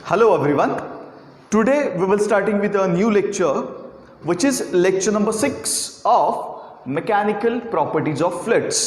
Hello everyone. Today we will starting with a new lecture which is lecture number 6 of mechanical properties of fluids.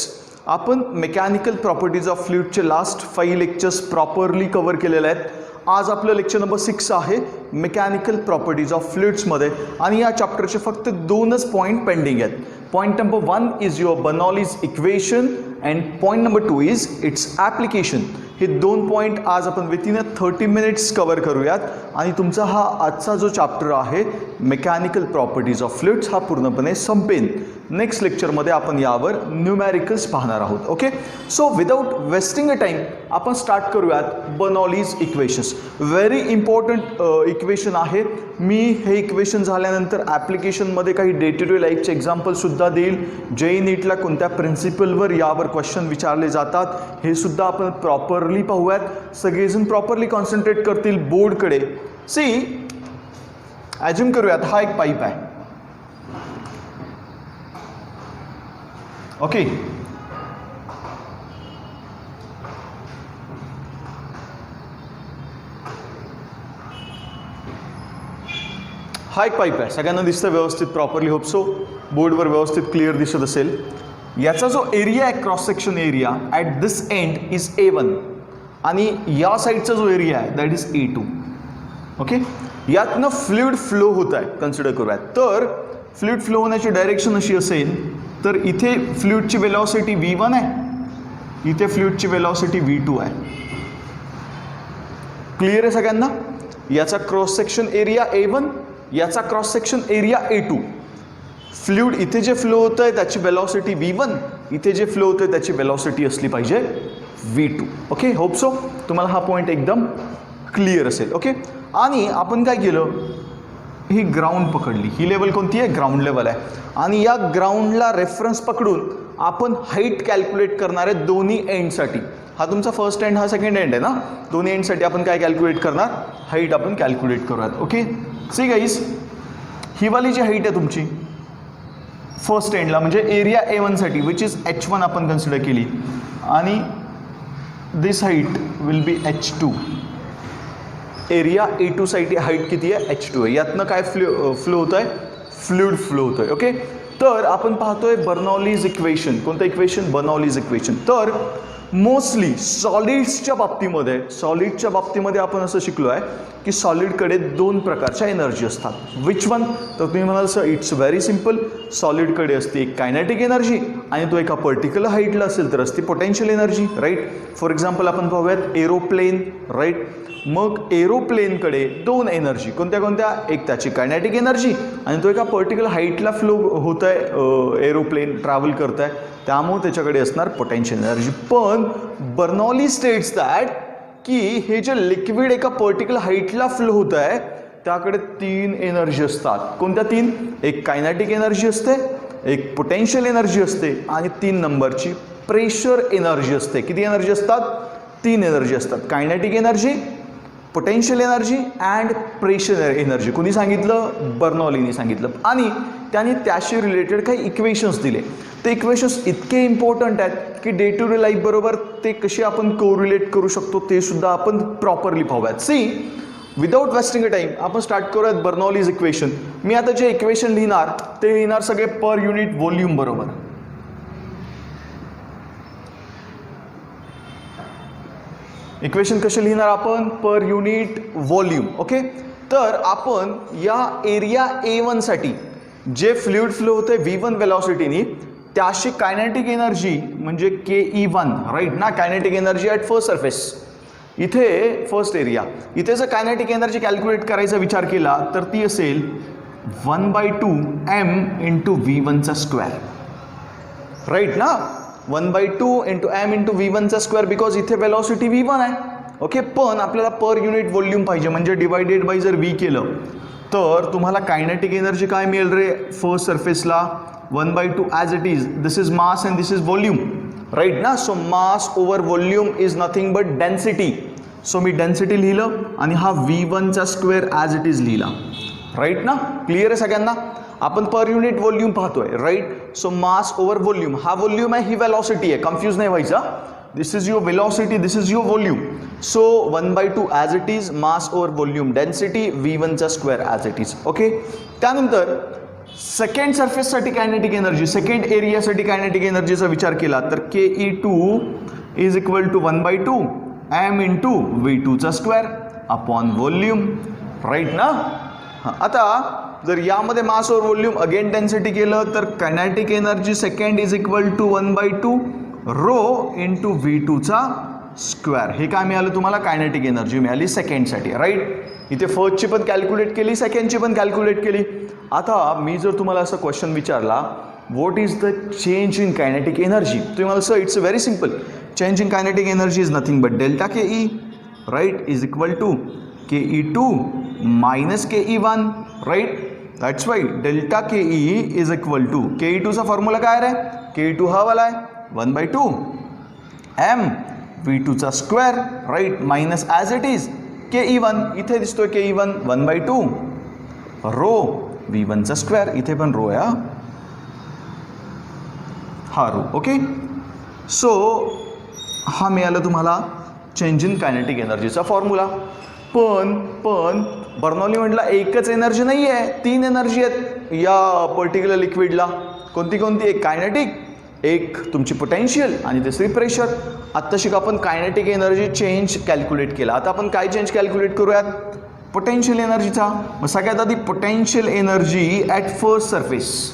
आपण mechanical properties of फ्लुइडचे last 5 lectures properly cover केलेले आहेत. आज आपलं lecture number 6 आहे mechanical properties of फ्लुइड्समध्ये आणि या चॅप्टरचे फक्त 2च पॉईंट पेंडिंग आहेत. Point number 1 is your Bernoulli's equation and point number 2 is it's application. हे 2 पॉईंट आज आपण विथिन 30 मिनिट्स कव्हर करूयात आणि तुमचा हा आजचा जो चॅप्टर आहे मेकॅनिकल प्रॉपर्टीज ऑफ फ्लुइड्स हा पूर्णपणे संपेन. नेक्स्ट लेक्चरमध्ये आपण यावर न्यूमॅरिकल्स पाहणार आहोत. Okay, so without wasting a time आपण स्टार्ट करूयात Bernoulli's equations. Very important equation आहे. मी हे इक्वेशन झाल्यानंतर ॲप्लिकेशनमध्ये काही डे टू डे लाईफचे एक्झाम्पलसुद्धा देईल. जेई नीटला कोणत्या प्रिन्सिपलवर यावर क्वेश्चन विचारले जातात हे सुद्धा आपण प्रॉपरली पाहूयात. सगळेजण प्रॉपरली कॉन्सन्ट्रेट करतील बोर्डकडे. सी, ॲज्युम करूयात हा एक पाईप आहे. ओके, हा एक पाईप आहे. सगळ्यांना दिसतं व्यवस्थित प्रॉपरली? Hope so. बोर्डवर व्यवस्थित क्लिअर दिसत असेल. याचा जो एरिया आहे cross section area at this end is A1 आणि या साईडचा जो एरिया आहे दॅट इज A2. ओके, यातनं फ्लुइड फ्लो होत आहे कन्सिडर करूयात. तर फ्लुइड फ्लो होण्याची डायरेक्शन अशी असेल तर इथे फ्लुइडची वेलॉसिटी V1 आहे, इथे फ्लुइडची वेलॉसिटी V2 आहे. क्लिअर आहे सगळ्यांना? याचा क्रॉस सेक्शन एरिया A1, याचा cross section area A2. Fluid इथे जे फ्लो होतं आहे त्याची वेलॉसिटी V1, इथे जे फ्लो होतं आहे त्याची वेलॉसिटी असली पाहिजे V2. ओके, होप सो तुम्हाला हा पॉईंट एकदम क्लिअर असेल. ओके, आणि आपण काय केलं, ही ग्राउंड पकडली. ही लेवल कोणती आहे? ग्राउंड लेवल आहे. आणि या ग्राउंडला रेफरन्स पकडून आपण हाईट कॅल्क्युलेट करणार आहे दोन्ही एंडसाठी. हा तुमचा फर्स्ट एंड, हा सेकंड एंड आहे ना. दोन्ही एंडसाठी आपण काय कॅल्क्युलेट करणार? हाईट आपण कॅल्क्युलेट करूयात. ओके, सी गाईज, ही वाली जी हाईट आहे तुमची फर्स्ट एंडला म्हणजे एरिया A1 साठी विच इज H1 आपण कन्सिडर केली आणि this height will be H2. Area A2 साठी हाईट किती आहे? H2 आहे. यातनं काय फ्लो होत आहे? फ्लुइड फ्लो होत आहे. ओके, तर आपण पाहतोय बर्नौलीज इक्वेशन. कोणतं इक्वेशन? Bernoulli's equation. तर मोस्टली सॉलिड्सच्या बाबतीमध्ये आपण असं शिकलो आहे की सॉलिडकडे 2 प्रकारच्या एनर्जी असतात. Which one? तर तुम्ही म्हणाल सर इट्स व्हेरी सिम्पल. सॉलिडकडे असते एक कायनेटिक एनर्जी आणि तो एका पर्टिक्युलर हाईटला असेल तर असते potential energy. Right? For example आपण पाहूयात एरोप्लेन. राईट? मग एरोप्लेनकडे 2 एनर्जी कोणत्या कोणत्या? एक त्याची कायनेटिक एनर्जी आणि तो एका पर्टिक्युलर हाईटला फ्लो होत आहे, एरोप्लेन ट्रॅव्हल करत आहे, त्यामुळे त्याच्याकडे असणार पोटेन्शियल एनर्जी. पण बर्नौली स्टेट्स दॅट की हे जे लिक्विड एका पर्टिक्युलर हाईटला फ्लो होत आहे त्याकडे 3 एनर्जी असतात. कोणत्या 3? एक कायनेटिक एनर्जी असते, एक पोटेन्शियल एनर्जी असते आणि 3 नंबरची प्रेशर एनर्जी असते. किती एनर्जी असतात? 3 एनर्जी असतात. Kinetic energy, potential energy and pressure energy. कोणी सांगितलं? बर्नौलीने सांगितलं. आणि त्याने त्याशी रिलेटेड काही इक्वेशन्स दिले. ते इक्वेशन्स इतके इम्पॉर्टंट आहेत की डे टू डे लाईफ बरोबर ते कसे आपण कोरिलेट करू शकतो ते सुद्धा आपण प्रॉपरली पाहूयात. See, without wasting a time आपण स्टार्ट करूयात बर्नौलीज इक्वेशन. मी आता जे इक्वेशन लिहिणार ते लिहिणार सगळे पर युनिट व्हॉल्यूम बरोबर. इक्वेशन कसे लिहिणार आपण? Per unit volume. ओके, तर आपण या एरिया A1 साठी जे फ्लुइड फ्लो होते V1 वेलॉसिटीनी त्याशी कायनेटिक एनर्जी म्हणजे KE1. राईट ना? Kinetic energy at first surface. इथे फर्स्ट एरिया, इथे जर कायनेटिक एनर्जी कॅल्क्युलेट करायचा विचार केला तर ती असेल 1/2 m इंटू V1चा स्क्वेअर. राईट ना? 1/2 इंटू m इंटू V1चा स्क्वेअर बिकॉज इथे वेलॉसिटी V1 आहे. ओके, पण आपल्याला पर युनिट व्हॉल्यूम पाहिजे म्हणजे डिवायडेड बाय जर V केलं तर तुम्हाला कायनेटिक एनर्जी काय मिळेल रे? फर्स्ट सरफेसला 1/2 as it is. This is mass and this is volume. Right ना? So mass over volume is nothing but density. So मी डेन्सिटी लिहिलं आणि हा V1चा स्क्वेअर ॲज इट इज लिहिला. राईट ना? क्लिअर आहे सगळ्यांना? आपण पर युनिट व्हॉल्यूम पाहतोय. Right? So mass over volume, हा व्हॉल्यूम आहे, ही वेलॉसिटी आहे. कन्फ्यूज नाही व्हायचा. This is your velocity, this is your volume. So 1/2 as it is mass over volume density V1चा square as it is. Okay. त्यानंतर second सरफेससाठी कायनेटिक एनर्जी, सेकंड एरियासाठी कायनेटिक एनर्जीचा विचार केला तर Ke2 is equal to 1/2 m into V2चा square upon volume. Right ना. हां, आता जर यामध्ये मास और व्हॉल्यूम अगेन डेन्सिटी केलं तर kinetic energy second is equal to 1/2 rho into V2चा स्क्वेअर. हे काय मिळालं तुम्हाला? कायनेटिक एनर्जी मिळाली सेकंडसाठी. राईट. इथे फर्स्टची पण कॅल्क्युलेट केली, सेकंडची पण कॅल्क्युलेट केली. आता मी जर तुम्हाला असं क्वेश्चन विचारला what is the change in kinetic energy, तुम्ही मला sir it's very simple. Change in kinetic energy is nothing but delta Ke, right, is equal to Ke2 minus Ke1. Right. That's why delta Ke is equal to Ke2चा formula काय रे? Ke2 हा वाला आहे 1/2 m V2चा स्क्वेअर. Right. Minus as it is Ke1, इथे दिसतोय Ke1 1/2 रो V1चा स्क्वेअर. इथे पण रो आहे हा रो. ओके. सो हा मिळाला तुम्हाला चेंज इन कायनेटिक एनर्जीचा फॉर्म्युला. पण बर्नौली म्हटलं एकच एनर्जी नाही आहे, 3 एनर्जी आहेत या पर्टिक्युलर लिक्विडला. कोणती कोणती? एक कायनेटिक, एक तुमची पोटेन्शियल आणि तिसरी प्रेशर. आत्ताशिक आपण कायनेटिक एनर्जी चेंज कॅल्क्युलेट केला. आता आपण काय चेंज कॅल्क्युलेट करूयात? पोटेन्शियल एनर्जीचा. मग सगळ्यात आधी potential energy at first surface.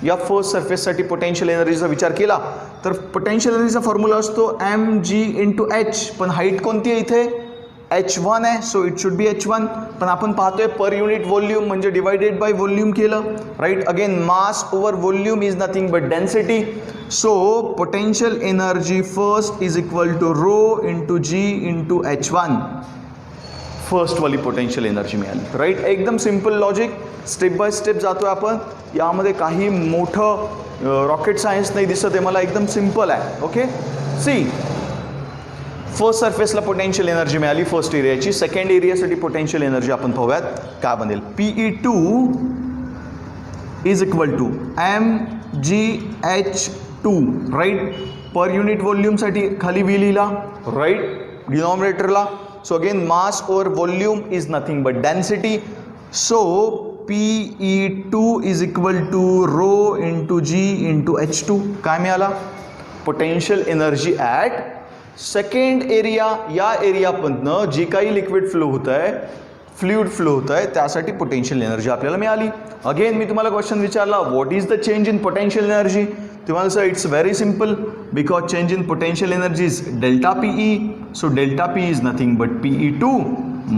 या फर्स्ट सरफेससाठी पोटेन्शियल एनर्जीचा विचार केला तर पोटेन्शियल एनर्जीचा फॉर्म्युला असतो mg/h. पण हाईट कोणती आहे इथे? h1 आहे. So it should be h1. पण आपण पाहतोय पर युनिट व्हॉल्यूम म्हणजे डिवायडेड बाय व्हॉल्यूम केलं. Right. Again mass over volume is nothing but density. So potential energy first is equal to rho into g into h1. फर्स्टवाली potential energy मिळाली. Right. एकदम simple logic. Step by step जातोय आपण. यामध्ये काही मोठं rocket science नाही दिसत आहे मला, एकदम सिम्पल आहे. ओके. सी, फर्स्ट सरफेसला पोटेन्शियल एनर्जी मिळाली फर्स्ट एरियाची. सेकंड एरियासाठी पोटेन्शियल एनर्जी आपण पाहूयात काय बनेल. Pe2 is equal to mgh2. Right. Per unit व्हॉल्यूमसाठी खाली V लिहिला. राईट. डिनॉमिनेटरला. So again mass over volume is nothing but density. So Pe2 is equal to rho into g into h2. काय मिळाला? Potential energy at second area. या एरियामधनं जे काही लिक्विड फ्लो होत आहे, फ्लुइड फ्लो होत आहे, त्यासाठी पोटेन्शियल एनर्जी आपल्याला मिळाली. अगेन मी तुम्हाला क्वेश्चन विचारला what is the change in potential energy. तुम्हाला sir it's very simple because change in potential energy is delta Pe. So delta P is nothing but Pe2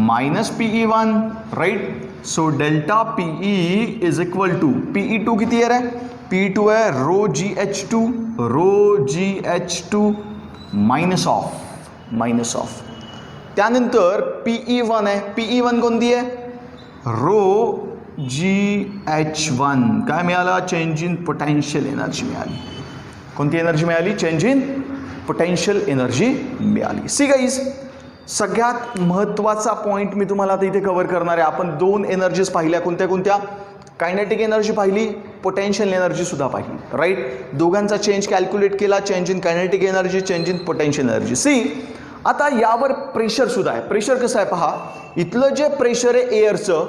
minus Pe1. Right. So delta Pe is equal to Pe2 किती आहे रे? Pe2 आहे row GH2 minus of. त्यानंतर Pe1 आहे. Pe1 कोणती आहे? Row GH1. काय मिळाला? Change in potential energy मिळाली. कोणती एनर्जी मिळाली? चेंज इन पोटेन्शियल एनर्जी मिळाली. सी गाईज, सगळ्यात महत्त्वाचा पॉईंट मी तुम्हाला आता इथे कव्हर करणार आहे. आपण 2 एनर्जीज पाहिल्या. कोणत्या कोणत्या? कायनेटिक एनर्जी पाहिली, पोटेन्शियल एनर्जी सुद्धा पाहिली. राईट. दोघांचा चेंज कॅल्क्युलेट केला. Change in kinetic energy, change in potential energy. See, आता यावर प्रेशर सुद्धा आहे. प्रेशर कसं आहे पहा. इथलं जे प्रेशर आहे एअरचं,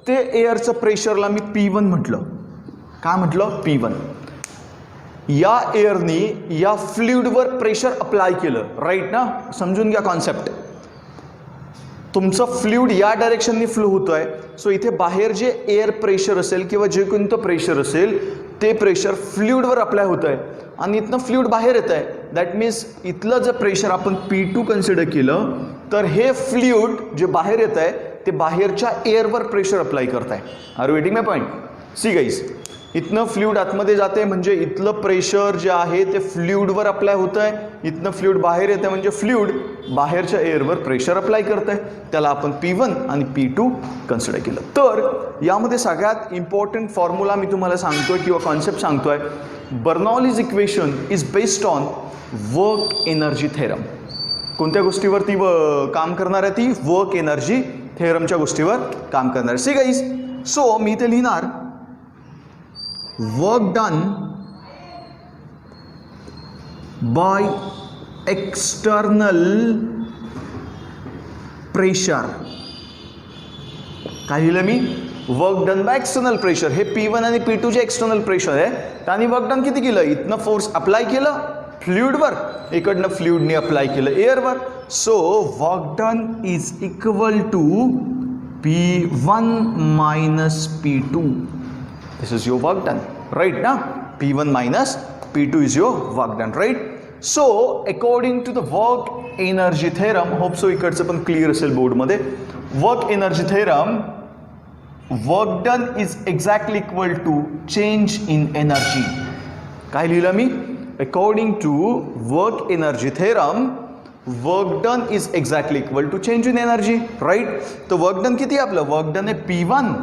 ते एअरचं प्रेशरला मी P1 म्हटलं. काय म्हटलं? P1. या एअरनी या फ्लुइडवर प्रेशर अप्लाय केलं. राईट ना. समजून घ्या कॉन्सेप्ट. तुमचं फ्लुइड या डायरेक्शननी फ्लो होतं आहे. सो इथे बाहेर जे एअर प्रेशर असेल किंवा जे कोणतं प्रेशर असेल ते प्रेशर फ्लुइडवर अप्लाय होतं आहे आणि इथनं फ्लुइड बाहेर येत आहे. दॅट मीन्स इथलं जर प्रेशर आपण P2 कन्सिडर केलं तर हे फ्लुइड जे बाहेर येत आहे ते बाहेरच्या एअरवर प्रेशर अप्लाय करत आहे. R waiting my point. C guys, इथनं फ्लुइड आतमध्ये जाते म्हणजे इथलं प्रेशर जे आहे ते फ्लुइडवर अप्लाय होतं आहे. इथनं फ्लुइड बाहेर येतं म्हणजे फ्लुइड बाहेरच्या एअरवर प्रेशर अप्लाय करत आहे. त्याला आपण P1 आणि P2 कन्सिडर केलं. तर यामध्ये सगळ्यात इम्पॉर्टंट फॉर्म्युला मी तुम्हाला सांगतोय किंवा कॉन्सेप्ट सांगतोय. Bernoulli's equation is based on work energy theorem. कोणत्या गोष्टीवरती काम करणार आहे ती? वर्क एनर्जी थेरमच्या गोष्टीवर काम करणार. सी गाईज, सो मी इथे लिहिणार work done by external pressure. काय लिहिलं मी? Work done by external pressure. हे P1 आणि P2 जे एक्सटर्नल प्रेशर आहे त्याने वर्क डन किती केलं? इथनं फोर्स अप्लाय केलं फ्लुइडवर, इकडनं फ्लुइडने अप्लाय केलं एअरवर. So work done is equal to P1 minus P2. This is your work done, right now? P1 minus P2 is your work done, right? So according to the work energy theorem, hope so इकडचं पण clear असेल बोर्डमध्ये. Work energy theorem, work done is exactly equal to change in energy. काय लिहिलं मी? According to work energy theorem, work done is exactly equal to change in energy, right? तर work done किती आहे आपलं? वर्क डन आहे P1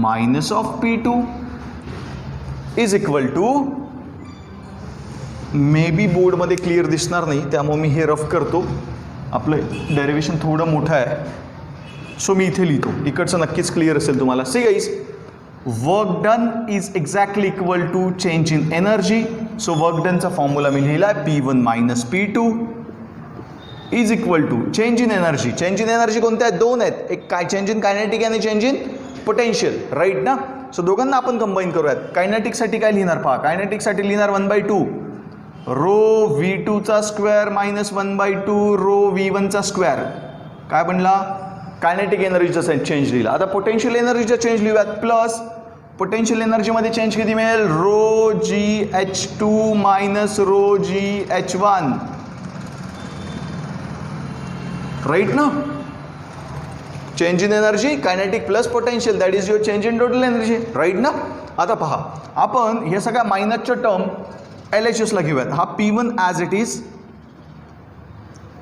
minus of P2 is equal to, may be बोर्डमध्ये clear दिसणार नाही त्यामुळे मी हे रफ करतो. आपलं डेरिव्हेशन थोडं मोठं आहे सो मी इथे लिहितो. इकडचं नक्कीच क्लिअर असेल तुम्हाला. See guys, work done is exactly equal to change in energy. So work डनचा फॉर्म्युला मी लिहिला आहे P1 minus P2 is equal to change in energy. Change in energy कोणत्या आहेत? दोन आहेत. एक काय चेंज इन कायनेटिक आणि चेंज इन पोटेन्शियल, राईट ना? सो दोघांना आपण कंबाईन करूयात. कायनेटिकसाठी काय लिहिणार पहा. कायनेटिकसाठी लिहिणार 1/2 रो V2चा स्क्वेअर मायनस 1/2 रो V1चा स्क्वेअर. काय बनला? कायनेटिक एनर्जीचा चेंज लिहिला. आता पोटेन्शियल एनर्जीचा चेंज लिहूयात. प्लस पोटेन्शियल एनर्जीमध्ये चेंज किती मिळेल? Rho GH2 minus rho GH1, right ना? Change in energy kinetic plus potential, that is your change in total energy, right ना? आता पहा, आपण हे सगळ्या मायनसच्या टर्म LHSला घेऊयात. हा P1 as it is,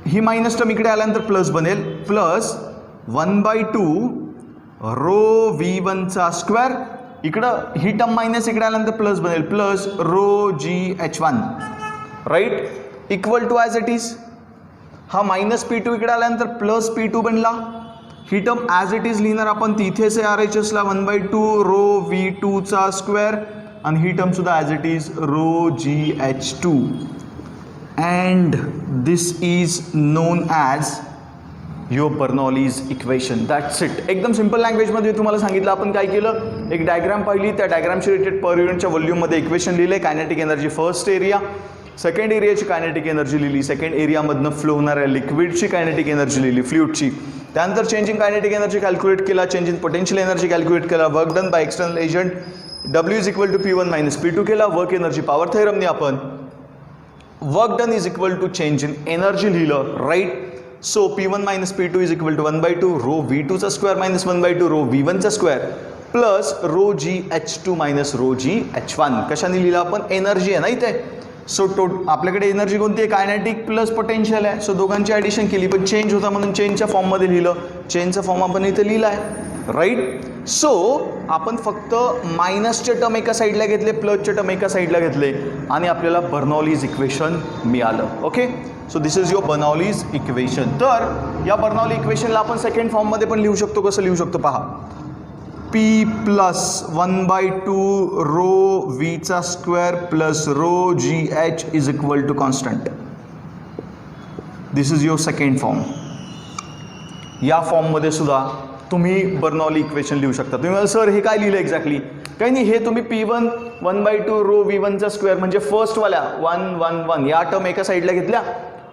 he minus term इकडे आल्यानंतर प्लस बनेल. प्लस 1/2 रो V1चा स्क्वेअर, इकडं ही टर्म मायनस इकडे आल्यानंतर प्लस बनेल. Plus rho GH1, right? Equal to as it is. हा मायनस P2 इकडे आल्यानंतर प्लस P2 बनला. ही टर्म ॲज इट इज लिहिणार आपण तिथेच RHSला 1/2 रो V2चा स्क्वेअर, आणि ही टर्म सुद्धा as it is rho GH2. And this is known as your Bernoulli's equation. That's it. एकदम सिम्पल लँग्वेजमध्ये तुम्हाला सांगितलं. आपण काय केलं? एक डायग्राम पाहिली, त्या डायग्रामशी रिलेटेड पर युनिटच्या व्हॉल्यूममध्ये इक्वेशन लिहिले. Kinetic energy first area, second एरियाची कायनेटिक एनर्जी लिहिली, सेकंड एरियामधनं फ्लो होणाऱ्या लिक्विडची कायनेटिक एनर्जी लिहिली, फ्लुइडची. त्यानंतर change in kinetic energy calculate केला, change in potential energy calculate केला, work done by external agent W is equal to P1 minus P2 केला. वर्क एनर्जी पॉवर थेरमने आपण work done is equal to change in energy लिहिलं, right? So P1 minus P2 is equal to 1/2 rho V2चा square minus 1/2 rho V1चा square plus rho GH2 minus rho GH1. कशाने लिहिलं आपण? Energy आहे ना इथे. सो आपल्याकडे एनर्जी कोणती आहे? कायनेटिक प्लस पोटेन्शियल आहे. सो दोघांची ॲडिशन केली, पण चेंज होता म्हणून चेंजच्या फॉर्ममध्ये लिहिलं. चेंजचा फॉर्म आपण इथे लिहिला आहे, राईट? सो आपण फक्त मायनसचे टर्म एका साईडला घेतले, प्लसचे टर्म एका साईडला घेतले, आणि आपल्याला बर्नॉलीज इक्वेशन मिळालं. Okay, so this is your Bernoulli's equation. तर या बर्नॉली इक्वेशनला आपण सेकंड फॉर्ममध्ये पण लिहू शकतो. कसं लिहू शकतो पहा. P प्लस 1/2 रो Vचा square plus rho GH is equal to constant. This is your second form. या फॉर्ममध्ये सुद्धा तुम्ही बर्नॉली इक्वेशन लिहू शकता. तुम्ही मला सर हे काय लिहिलं एक्झॅक्टली? काही नाही, हे तुम्ही P1 1/2 रो V1चा स्क्वेअर म्हणजे फर्स्टवाल्या 1 1 1 या टर्म एका साईडला घेतल्या,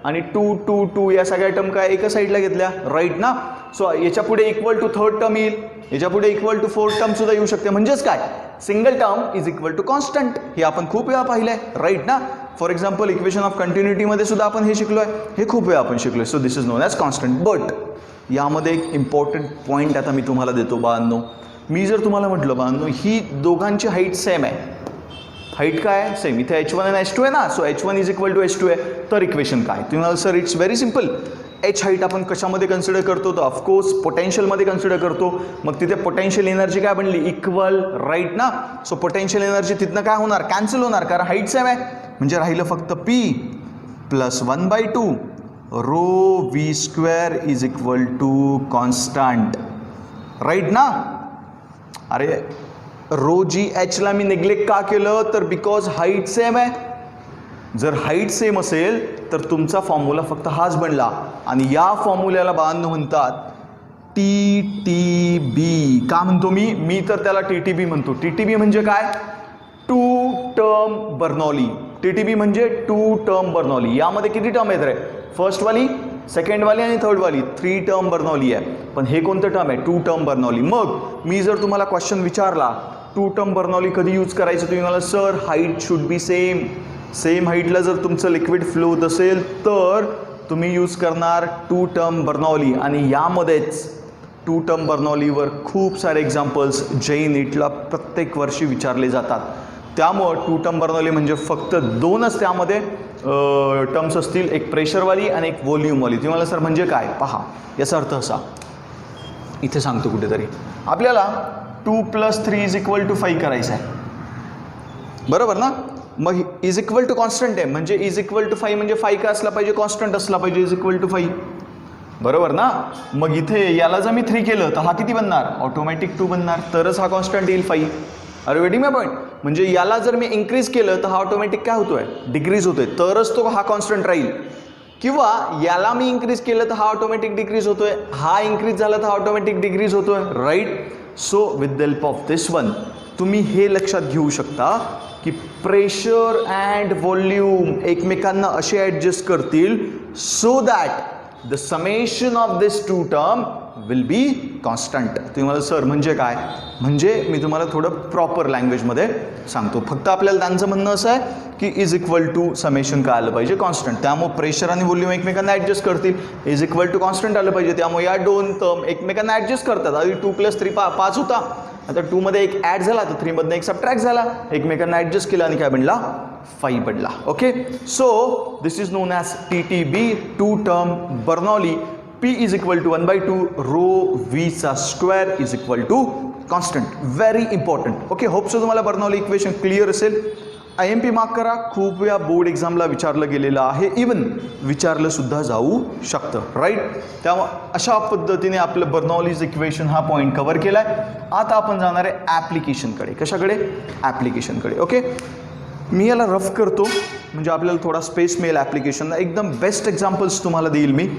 आणि 2 2 2 या सगळ्या टर्म काय एका साईडला घेतल्या, राईट ना? सो याच्या पुढे इक्वल टू थर्ड टर्म येईल, याच्या पुढे इक्वल टू फोर्थ टर्म सुद्धा येऊ शकते. म्हणजेच काय? Single term is equal to constant. हे आपण खूप वेळा पाहिलं आहे, राईट ना? फॉर एक्झाम्पल इक्वेशन ऑफ कंटिन्युटीमध्ये सुद्धा आपण हे शिकलो आहे, हे खूप वेळा आपण शिकलो आहे. So this is known as constant. But यामध्ये एक इम्पॉर्टंट पॉईंट आता मी तुम्हाला देतो बाळांनो. मी जर तुम्हाला म्हटलं बाळांनो ही दोघांची हाईट सेम आहे, हाईट काय आहे? सेम. इथे H1 आणि H2 आहे ना, so H1 is equal to H2 आहे. तर इक्वेशन काय? तुम्हाला sir it's very simple. H height आपण कशामध्ये कन्सिडर करतो? तर ऑफकोर्स पोटेन्शियलमध्ये कन्सिडर करतो. मग तिथे पोटेन्शियल एनर्जी काय बनली? इक्वल, राईट ना? सो पोटेन्शियल एनर्जी तिथनं काय होणार? कॅन्सल होणार, कारण हाईट सेम आहे. म्हणजे राहिलं फक्त P plus 1/2 rho V square is equal to constant, right ना? अरे रो GHला मी निग्लेक्ट का केलं? तर बिकॉज हाईट सेम आहे. जर हाईट सेम असेल तर तुमचा फॉर्म्युला फक्त हाच बनला. आणि या फॉर्म्युल्याला बांधून म्हणतात TTB. का म्हणतो मी तर त्याला TTB म्हणतो. TTB म्हणजे काय? Two term Bernoulli. TTB म्हणजे टू टर्म बर्नौली. यामध्ये किती टर्म आहेत रे? फर्स्ट वाली, सेकंड वाली आणि थर्ड वाली, 3 टर्म बर्नौली आहे. पण हे कोणतं टर्म आहे? Two term Bernoulli. मग मी जर तुम्हाला क्वेश्चन विचारला टू टर्म बर्नौली कधी यूज करायचं, तुम्ही मला sir height should be same हाईटला जर तुमचं लिक्विड फ्लो होत असेल तर तुम्ही यूज करणार टू टर्म बर्नौली. आणि यामध्येच टू टर्म बर्नौलीवर खूप सारे एक्झाम्पल्स JEE नीटला प्रत्येक वर्षी विचारले जातात. त्यामुळं टू टर्म बर्नौली म्हणजे फक्त 2च त्यामध्ये टर्म्स असतील, एक प्रेशरवाली आणि एक व्हॉल्यूमवाली. तुम्ही मला सर म्हणजे काय? पहा, याचा अर्थ असा, इथे सांगतो कुठेतरी, आपल्याला 2 + 3 = 5 करायचं आहे, बरोबर ना? मग इज इक्वल टू कॉन्स्टंट आहे, म्हणजे इज इक्वल टू 5 म्हणजे 5 काय असला पाहिजे? कॉन्स्टंट असला पाहिजे, इज इक्वल टू 5, बरोबर ना? मग इथे याला जर मी 3 केलं तर हा किती बनणार? ऑटोमॅटिक 2 बनणार, तरच हा कॉन्स्टंट येईल 5. अरे वेटिंग माय पॉईंट. म्हणजे याला जर मी इन्क्रीज केलं तर हा ऑटोमॅटिक काय होतोय? डिक्रीज होतोय, तरच तो हा कॉन्स्टंट राहील. किंवा याला मी इन्क्रीज केलं तर हा ऑटोमॅटिक डिक्रीज होतोय, हा इन्क्रीज झाला तर हा ऑटोमॅटिक डिक्रीज होतोय, right? So with the help of this one तुम्ही हे लक्षात घेऊ शकता की प्रेशर अँड व्हॉल्यूम एकमेकांना असे ॲडजस्ट करतील so that the summation of this two term will be constant. तुम्ही मला सर म्हणजे काय? म्हणजे मी तुम्हाला थोडं प्रॉपर लँग्वेजमध्ये सांगतो. फक्त आपल्याला त्यांचं म्हणणं असं आहे की इज इक्वल टू समेशन काय आलं पाहिजे? कॉन्स्टंट. त्यामुळे प्रेशर आणि व्हॉल्यूम एकमेकांना ॲडजस्ट करतील, इज इक्वल टू कॉन्स्टंट आलं पाहिजे. त्यामुळे या 2 टर्म एकमेकांना ॲडजस्ट करतात. आधी 2 + 3 5 होता, आता 2 मध्ये एक ॲड झाला तर 3 मधनं एक सबट्रॅक्ट झाला, एकमेकांना ॲडजस्ट केला आणि काय बनला? 5 बनला. Okay, so this is known as TTB, two term Bernoulli. P is equal to 1/2 rho V² is equal to constant. Very important. Okay, hope so तुम्हाला बर्नौली इक्वेशन क्लिअर असेल. IMP मार्क करा. खूप वेळा बोर्ड एक्झामला विचारलं गेलेलं आहे, even विचारलं सुद्धा जाऊ शकतं, राईट? त्यामुळे अशा पद्धतीने आपलं बर्नौलीज इक्वेशन हा पॉईंट कव्हर केला आहे. आता आपण जाणार आहे ॲप्लिकेशनकडे. कशाकडे? ॲप्लिकेशनकडे. ओके, मी याला रफ करतो म्हणजे आपल्याला थोडा स्पेस मिळेल ॲप्लिकेशनला. एकदम बेस्ट एक्झाम्पल्स तुम्हाला देईल मी.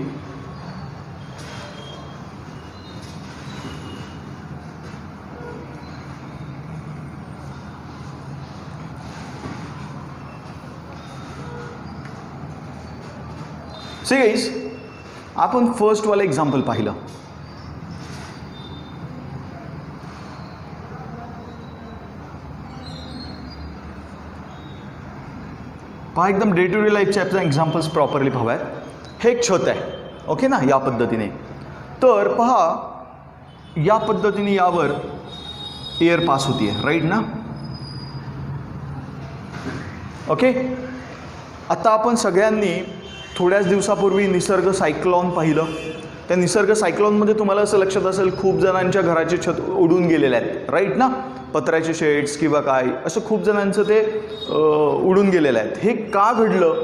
सी गाईज, आपण फर्स्टवालं एक्झाम्पल पाहिलं. पहा, एकदम डे टू डे लाईफच्या एक्झाम्पल्स प्रॉपरली हवं आहेत. हे एक छत आहे, ओके ना, या पद्धतीने. तर पहा, या पद्धतीने यावर एअर पास होतीये, राईट ना? ओके, आता आपण सगळ्यांनी थोड्याच दिवसापूर्वी निसर्ग सायक्लॉन पाहिलं. त्या निसर्ग सायक्लॉनमध्ये तुम्हाला असं लक्षात असेल खूप जणांच्या घराचे छत उडून गेलेले आहेत, राईट ना? पत्र्याचे शेड्स किंवा काय असं खूप जणांचं ते उडून गेलेलं आहेत. हे का घडलं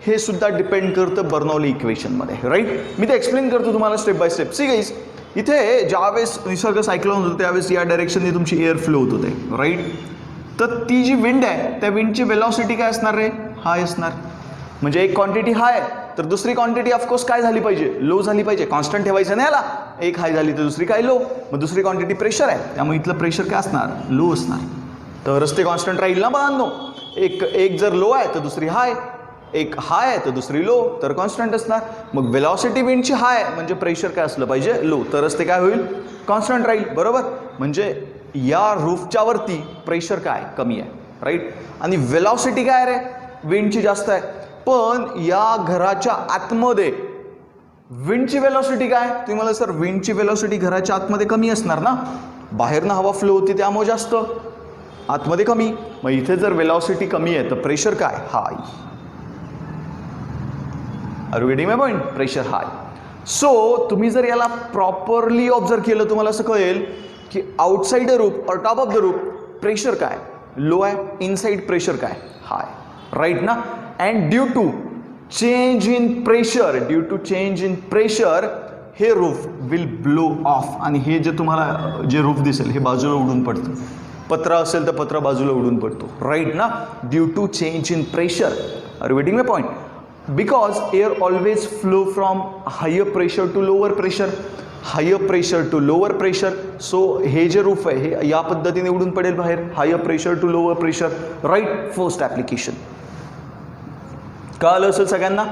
हे सुद्धा डिपेंड करतं बर्नौली इक्वेशनमध्ये, राईट? मी ते एक्सप्लेन करतो तुम्हाला step by step. See guys, इथे ज्यावेळेस निसर्ग सायक्लॉन होतं त्यावेळेस या डायरेक्शनने तुमची एअर फ्लो होत होते, राईट? तर ती जी विंड आहे त्या विंडची वेलॉसिटी काय असणार रे? हाय असणार. म्हणजे एक क्वांटिटी हाय तर दुसरी क्वांटिटी ऑफकोर्स काय झाली पाहिजे? लो झाली पाहिजे. कॉन्स्टंट ठेवायचं नाही याला. एक हाय झाली तर दुसरी काय? लो. मग दुसरी क्वांटिटी प्रेशर आहे, त्यामुळे इथलं प्रेशर काय असणार? लो असणार. तरच ते कॉन्स्टंट राहील ना बाळांनो. एक जर लो आहे तर दुसरी हाय, एक हाय आहे तर दुसरी लो, तर कॉन्स्टंट असणार. मग वेलॉसिटी विंडची हाय म्हणजे प्रेशर काय असलं पाहिजे? लो, तरच ते काय होईल? कॉन्स्टंट राहील, बरोबर? म्हणजे या रूफच्या वरती प्रेशर काय? कमी आहे, राईट? आणि वेलॉसिटी काय रे? विंडची जास्त आहे. पण या घराच्या आतमध्ये विंडची वेलॉसिटी काय? तुम्ही मला सर विंडची वेलॉसिटी घराच्या आतमध्ये कमी असणार ना, बाहेरनं हवा फ्लो होती त्यामुळे जास्त, आतमध्ये कमी. मग इथे जर वेलॉसिटी कमी आहे तर प्रेशर काय? High. Are you getting my point? Pressure high. So तुम्ही जर याला प्रॉपरली ऑब्झर्व केलं तुम्हाला असं कळेल की आउटसाइड द रूफ और top of the roof pressure काय? लो आहे. इनसाइड प्रेशर काय? हाय, राईट ना? And due to change in pressure हे रूफ विल ब्लो ऑफ. आणि हे जे तुम्हाला जे रूफ दिसेल हे बाजूला उडून पडतं. पत्रा असेल तर पत्रा बाजूला उडून पडतो, राईट ना? Due to change in pressure. Are you getting my point? Because air always flow from higher pressure to lower pressure, higher pressure to lower pressure. So हे जे रूफ आहे हे या पद्धतीने उडून पडेल बाहेर, higher pressure to lower pressure. Right, first application. कळलं असेल सगळ्यांना.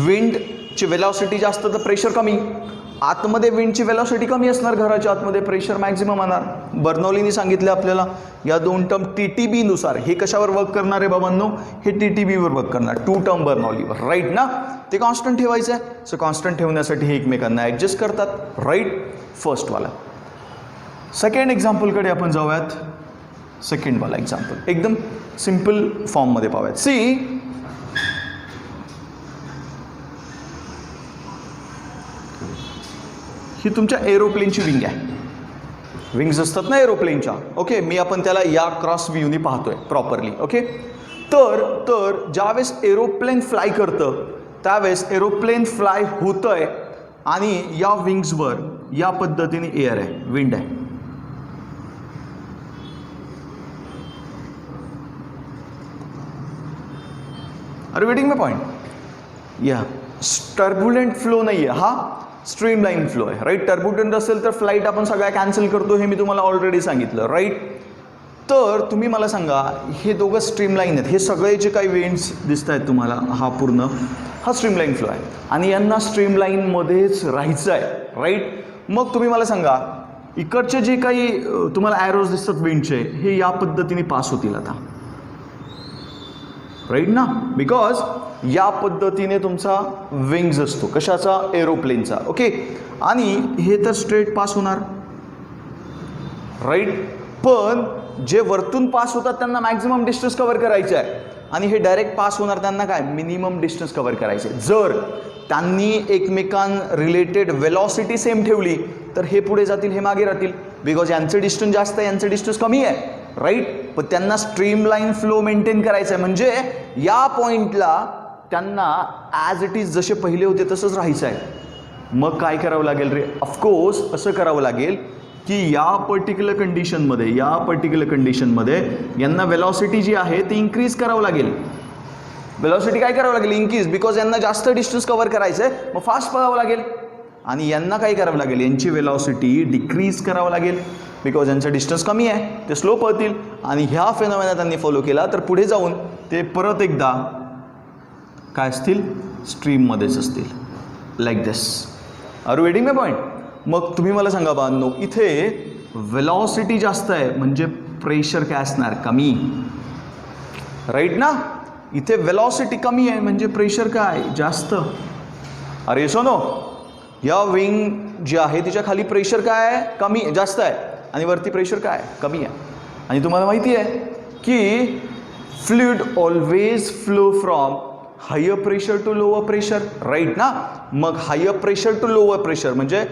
विंडची वेलॉसिटी जास्त तर प्रेशर कमी. आतमध्ये विंडची वेलॉसिटी कमी असणार, घराच्या आतमध्ये प्रेशर मॅक्झिमम होणार. बर्नौलीने सांगितलं आपल्याला या दोन टर्म TTB नुसार हे कशावर वर्क करणार आहे बाबांनो, हे TTB वर वर्क करणार, टू टर्म बर्नौलीवर. राईट ना, ते कॉन्स्टंट ठेवायचं आहे. सो कॉन्स्टंट ठेवण्यासाठी हे एकमेकांना ॲडजस्ट करतात. राईट, फर्स्टवाला. सेकंड एक्झाम्पलकडे आपण जाऊयात. सेकंडवाला एक्झाम्पल एकदम सिम्पल फॉर्ममध्ये पाहूयात. सी, ही तुमच्या एरोप्लेनची विंग आहे. विंग्स असतात ना एरोप्लेनच्या. ओके, मी आपण त्याला या क्रॉस व्ह्यूनी पाहतोय प्रॉपरली. ओके, तर ज्यावेळेस एरोप्लेन फ्लाय करतं त्यावेळेस एरोप्लेन फ्लाय होतंय आणि या विंग्सवर या पद्धतीने एअर आहे, विंड आहे. Are you getting my point? Yeah, turbulent flow नाही आहे, हा स्ट्रीमलाईन फ्लो आहे. राईट, टर्ब्युलंट असेल तर फ्लाईट आपण सगळ्या कॅन्सल करतो, हे मी तुम्हाला ऑलरेडी सांगितलं. राईट, तर तुम्ही मला सांगा हे दोघं स्ट्रीमलाईन आहेत. हे सगळे जे काही वेंट्स दिसत आहेत तुम्हाला, हा पूर्ण हा स्ट्रीमलाईन फ्लो आहे आणि यांना स्ट्रीमलाईनमध्येच राहायचं आहे. राईट, मग तुम्ही मला सांगा इकडचे जे काही तुम्हाला ॲरोज दिसतात विंडचे, हे या पद्धतीने पास होतील आता. राईट ना, बिकॉज या पद्धतीने तुमचा विंग्स असतो, कशाचा, एरोप्लेनचा. ओके, आणि हे तर स्ट्रेट पास होणार. राईट, पण जे वरतून पास होतात त्यांना मॅक्झिमम डिस्टन्स कव्हर करायचं आहे आणि हे डायरेक्ट पास होणार त्यांना काय, मिनिमम डिस्टन्स कव्हर करायचे. जर त्यांनी एकमेकां रिलेटेड वेलॉसिटी सेम ठेवली तर हे पुढे जातील, हे मागे राहतील. बिकॉज यांचं डिस्टन्स जास्त आहे, यांचं डिस्टन्स कमी आहे. राईट, पण त्यांना स्ट्रीमलाईन फ्लो मेंटेन करायचं आहे. म्हणजे या पॉईंटला त्यांना ॲज इट इज जसे पहिले होते तसंच राहायचं आहे. मग काय करावं लागेल रे? ऑफकोर्स असं करावं लागेल की या पर्टिक्युलर कंडिशनमध्ये यांना वेलॉसिटी जी आहे ती इन्क्रीज करावं लागेल. वेलॉसिटी काय करावं लागेल? इन्क्रीज, बिकॉज यांना जास्त डिस्टन्स कव्हर करायचं आहे, मग फास्ट पळावं लागेल. आणि यांना काय करावं लागेल? यांची वेलॉसिटी डिक्रीज करावं लागेल, बिकॉज यांचा डिस्टन्स कमी आहे, ते स्लो पळतील. आणि ह्या फेनॉमेना त्यांनी फॉलो केला तर पुढे जाऊन ते परत एकदा काय असतील, स्ट्रीममध्येच असतील, like this. Are you getting my point? मग तुम्ही मला सांगा बांधनो, इथे वेलॉसिटी जास्त आहे म्हणजे प्रेशर काय असणार? कमी. राईट ना, इथे वेलॉसिटी कमी आहे म्हणजे प्रेशर काय? जास्त. अरे सोनो, या विंग जी आहे तिच्या खाली प्रेशर काय आहे? कमी, जास्त आहे, आणि वरती प्रेशर काय? कमी आहे. आणि तुम्हाला माहिती आहे की fluid always flow from higher pressure to lower pressure. Right ना, मग higher pressure to lower pressure म्हणजे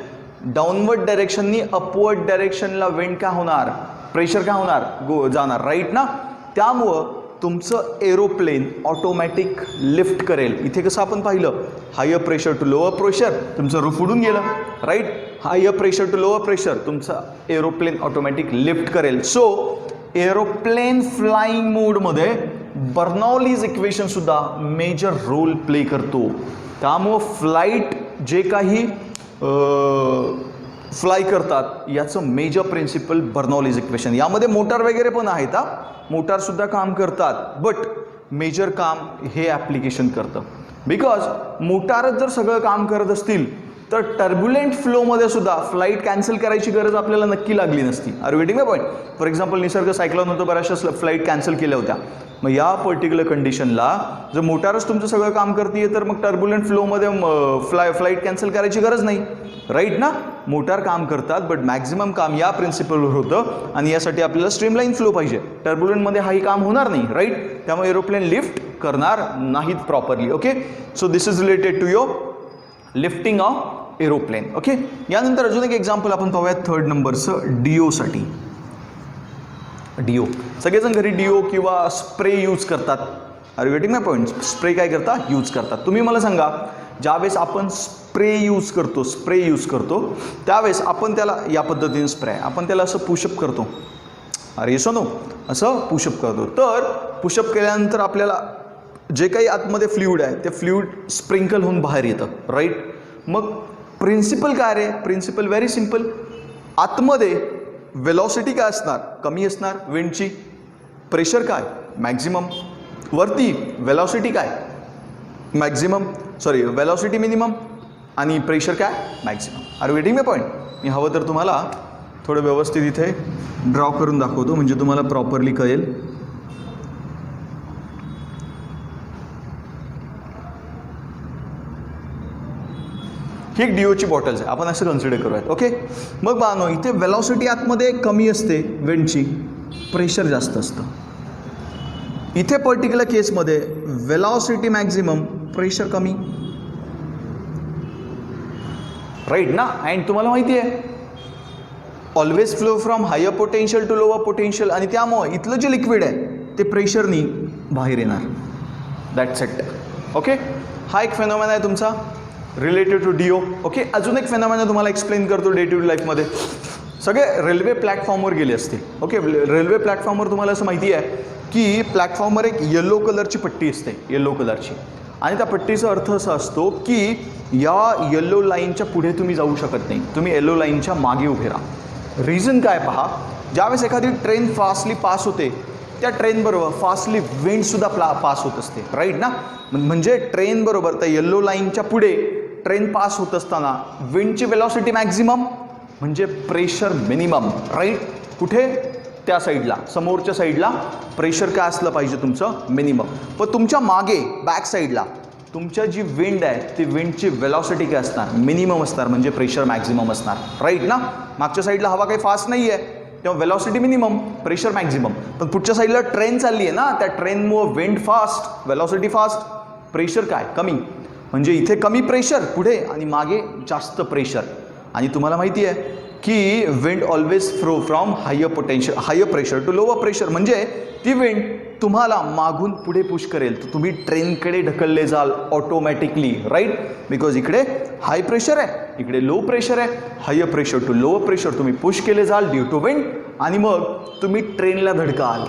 डाऊनवर्ड डायरेक्शननी अपवर्ड डायरेक्शनला विंड काय होणार? प्रेशर काय होणार? जाणार. राईट ना, त्यामुळं तुमचं एरोप्लेन ऑटोमॅटिक लिफ्ट करेल. इथे कसं आपण पाहिलं, higher pressure to lower pressure, तुमचं रूफ उडून गेलं. Right, higher pressure to lower pressure, तुमचं एरोप्लेन ऑटोमॅटिक लिफ्ट करेल. सो एरोप्लेन फ्लाइंग मोडमध्ये बर्नौलीज इक्वेशन सुद्धा मेजर रोल प्ले करतो. त्यामुळं फ्लाईट जे काही फ्लाय करतात याचं मेजर प्रिन्सिपल बर्नौलीज इक्वेशन. यामध्ये मोटार वगैरे पण आहेत, हा मोटारसुद्धा काम करतात, बट मेजर काम हे ॲप्लिकेशन करतं. बिकॉज मोटारच जर सगळं काम करत असतील तर टर्ब्युलंट फ्लोमध्ये सुद्धा फ्लाईट कॅन्सल करायची गरज आपल्याला नक्की लागली नसती. Are waiting my point? For example Nisarga cyclone होतं, बऱ्याचशा फ्लाईट कॅन्सल केल्या होत्या. मग या पर्टिक्युलर कंडिशनला जर मोटारच तुमचं सगळं काम करते तर मग टर्ब्युलंट फ्लोमध्ये फ्लाईट कॅन्सल करायची गरज नाही. राईट ना, मोटार काम करतात बट मॅक्झिमम काम या प्रिन्सिपलवर होतं आणि यासाठी आपल्याला स्ट्रीमलाईन फ्लो पाहिजे. टर्ब्युलंटमध्ये हाही काम होणार नाही. राईट, त्यामुळे एरोप्लेन लिफ्ट करणार नाहीत properly. Okay, so this is related to your lifting of aeroplane. Okay, यानंतर अजून एक एक्झाम्पल आपण पाहूयात थर्ड नंबरचं, डिओसाठी. डिओ सगळेजण घरी डिओ किंवा स्प्रे यूज करतात. Are you getting my point? Spray काय करता? यूज करतात. तुम्ही मला सांगा, ज्यावेळेस आपण स्प्रे यूज करतो त्यावेळेस आपण त्याला या पद्धतीने स्प्रे आहे, आपण त्याला असं पुशअप करतो. अरे सोनो, असं पुशअप करतो. तर पुशअप केल्यानंतर आपल्याला जे काही आतमध्ये फ्लुइड आहे ते फ्लुइड स्प्रिंकल होऊन बाहेर येतं, राईट. मग प्रिन्सिपल काय रे? Principle very simple. आतमध्ये वेलॉसिटी काय असणार? कमी असणार विंडची. प्रेशर काय? मॅक्झिमम. वरती वेलॉसिटी काय? मॅक्झिमम, सॉरी वेलॉसिटी मिनिमम, आणि प्रेशर काय? Maximum. Are waiting my point? मी हवं तर तुम्हाला थोडं व्यवस्थित इथे ड्रॉ करून दाखवतो म्हणजे तुम्हाला प्रॉपरली कळेल. ही एक डीओची बॉटल्स आहे, आपण असं कन्सिडर करूयात. ओके. मग बानो इथे वेलॉसिटी आतमध्ये कमी असते विंडची, प्रेशर जास्त असतं. इथे पर्टिक्युलर केसमध्ये वेलॉसिटी मॅक्झिमम, प्रेशर कमी, राईट ना. अँड तुम्हाला माहिती आहे always flow from higher potential to lower potential, आणि त्यामुळे इथलं जे लिक्विड आहे ते प्रेशरनी बाहेर येणार. That's it. ओके. हा एक फेनॉमेना आहे तुमचा रिलेटेड टू डीओ. ओके. अजून एक फेनॉमेना तुम्हाला एक्सप्लेन करतो डे टू डे लाईफमध्ये. सगळे रेल्वे प्लॅटफॉर्मवर गेले असतील. ओके. रेल्वे प्लॅटफॉर्मवर तुम्हाला असं माहिती आहे की प्लॅटफॉर्मवर एक येलो कलरची पट्टी असते, येलो कलरची, आणि त्या पट्टीचा अर्थ असा असतो की या येलो लाईनच्या पुढे तुम्ही जाऊ शकत नाही, तुम्ही येलो लाईनच्या मागे उभे राहा. रिझन काय पहा, ज्यावेळेस एखादी ट्रेन फास्टली पास होते त्या ट्रेनबरोबर फास्टली विंडसुद्धा पास होत असते, राईट ना. म्हणजे ट्रेनबरोबर त्या येल्लो लाईनच्या पुढे ट्रेन पास होत असताना विंडची वेलॉसिटी मॅक्झिमम म्हणजे प्रेशर मिनिमम, राईट. कुठे? त्या साईडला, समोरच्या साईडला प्रेशर काय असलं पाहिजे तुमचं? मिनिमम. पण तुमच्या मागे बॅक साईडला तुमच्या जी विंड आहे ती विंडची वेलॉसिटी काय असणार? मिनिमम असणार, म्हणजे प्रेशर मॅक्झिमम असणार, राईट ना. मागच्या साईडला हवा काही फास्ट नाही आहे तेव्हा वेलॉसिटी मिनिमम, प्रेशर मॅक्झिमम. पण पुढच्या साईडला ट्रेन चालली आहे ना, त्या ट्रेनमुळं wind fast, velocity fast, pressure काय? कमी. म्हणजे इथे कमी प्रेशर पुढे आणि मागे जास्त प्रेशर. आणि तुम्हाला माहिती आहे की wind always flow from higher pressure to lower pressure, म्हणजे ती विंड तुम्हाला मागून पुढे पुश करेल, तर तुम्ही ट्रेनकडे ढकलले जाल ऑटोमॅटिकली, राईट. बिकॉज इकडे हाय प्रेशर आहे, इकडे लो प्रेशर आहे. Higher pressure to lower pressure तुम्ही पुश केले जाल ड्यू टू विंड, आणि मग तुम्ही ट्रेनला धडकाल.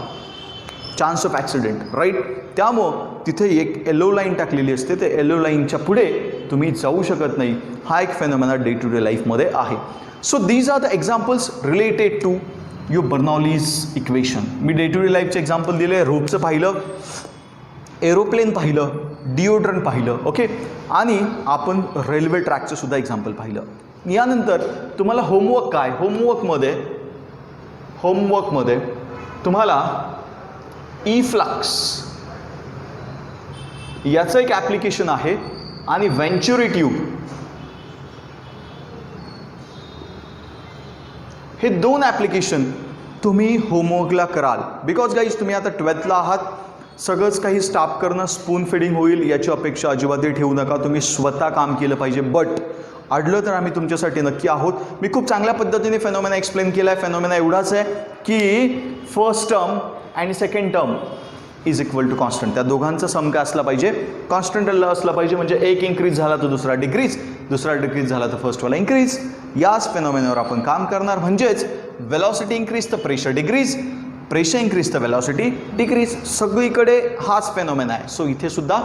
Chance of accident, right. त्यामुळं तिथे एक येलो लाईन टाकलेली असते, त्या येलो लाईनच्या पुढे तुम्ही जाऊ शकत नाही. हा एक फेनॉमेना डे टू डे लाईफमध्ये आहे. So these are the examples related to your Bernoulli's equation. मी डे टू डे लाईफचे एक्झाम्पल दिले. रोपचं पाहिलं, एरोप्लेन पाहिलं, डिओड्रंट पाहिलं. ओके. आणि आपण रेल्वे ट्रॅकचं सुद्धा एक्झाम्पल पाहिलं. यानंतर तुम्हाला होमवर्क काय? होमवर्कमध्ये तुम्हाला ई-फ्लक्स याचं एक ॲप्लिकेशन आहे आणि व्हेंचुरी ट्यूब, हे दोन ॲप्लिकेशन तुम्ही होमवर्कला कराल. बिकॉज गाईज तुम्ही आता 12thला आहात, सगळंच काही स्टाफ करणं स्पून फिडिंग होईल याची अपेक्षा अजिबातही ठेवू नका. तुम्ही स्वतः काम केलं पाहिजे. बट अडलं तर आम्ही तुमच्यासाठी नक्की आहोत. मी खूप चांगल्या पद्धतीने फेनॉमेना एक्सप्लेन केला आहे. फेनॉमेना एवढाच आहे की फर्स्ट टर्म आणि second term is equal to constant. त्या दोघांचा सम काय असला पाहिजे? कॉन्स्टंट असला पाहिजे. म्हणजे एक इन्क्रीज झाला तर दुसरा डिक्रीज, दुसरा डिक्रीज झाला तर फर्स्टवाला इन्क्रीज. याच फेनॉमेनावर आपण काम करणार. म्हणजेच वेलॉसिटी इन्क्रीज तर प्रेशर डिक्रीज, प्रेशर इन्क्रीज तर वेलॉसिटी डिक्रीज. सगळीकडे हाच फेनॉमेना आहे. सो इथे सुद्धा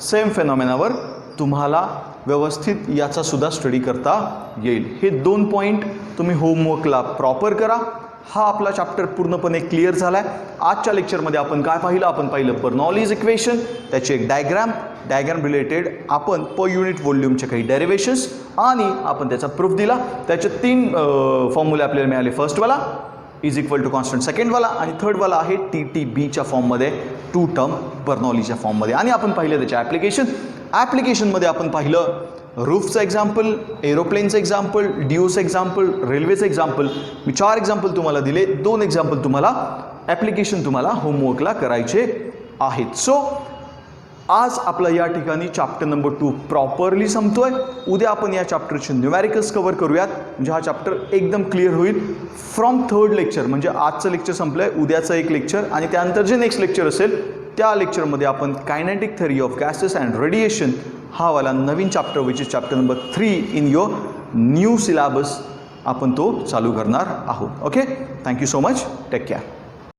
सेम फेनॉमेनावर तुम्हाला व्यवस्थित याचा सुद्धा स्टडी करता येईल. हे 2 पॉईंट तुम्ही होमवर्कला प्रॉपर करा. हा आपला चॅप्टर पूर्णपणे क्लिअर झाला आहे. आजच्या लेक्चरमध्ये आपण काय पाहिलं? आपण पाहिलं बर्नौलीज इक्वेशन, त्याची एक डायग्राम रिलेटेड आपण पर युनिट व्हॉल्यूमचे काही डेरिव्हेशन्स, आणि आपण त्याचा प्रूफ दिला. त्याचे 3 फॉर्म्युले आपल्याला मिळाले. फर्स्टवाला इज इक्वल टू कॉन्स्टंट, सेकंडवाला आणि थर्डवाला आहे TTBच्या फॉर्ममध्ये, 2 टर्म बर्नौलीच्या फॉर्ममध्ये. आणि आपण पाहिलं त्याचे ॲप्लिकेशनमध्ये आपण पाहिलं रूफचं एक्झाम्पल, एरोप्लेनचं एक्झाम्पल, डिओचं एक्झाम्पल, रेल्वेचं एक्झाम्पल. मी 4 एक्झाम्पल तुम्हाला दिले. 2 एक्झाम्पल तुम्हाला ॲप्लिकेशन तुम्हाला होमवर्कला करायचे आहेत. सो आज आपला या ठिकाणी चॅप्टर नंबर 2 प्रॉपरली संपतोय. उद्या आपण या चॅप्टरचे न्यूमॅरिकल्स कव्हर करूयात. म्हणजे हा चॅप्टर एकदम क्लिअर होईल. फ्रॉम 3rd लेक्चर, म्हणजे आजचं लेक्चर संपलं आहे, उद्याचं एक लेक्चर आणि त्यानंतर जे नेक्स्ट लेक्चर असेल त्या लेक्चरमध्ये आपण kinetic theory of gases and radiation हा वाला नवीन chapter which is chapter number 3 in your new syllabus आपण तो चालू करणार आहोत. Okay. Thank you so much. Take care.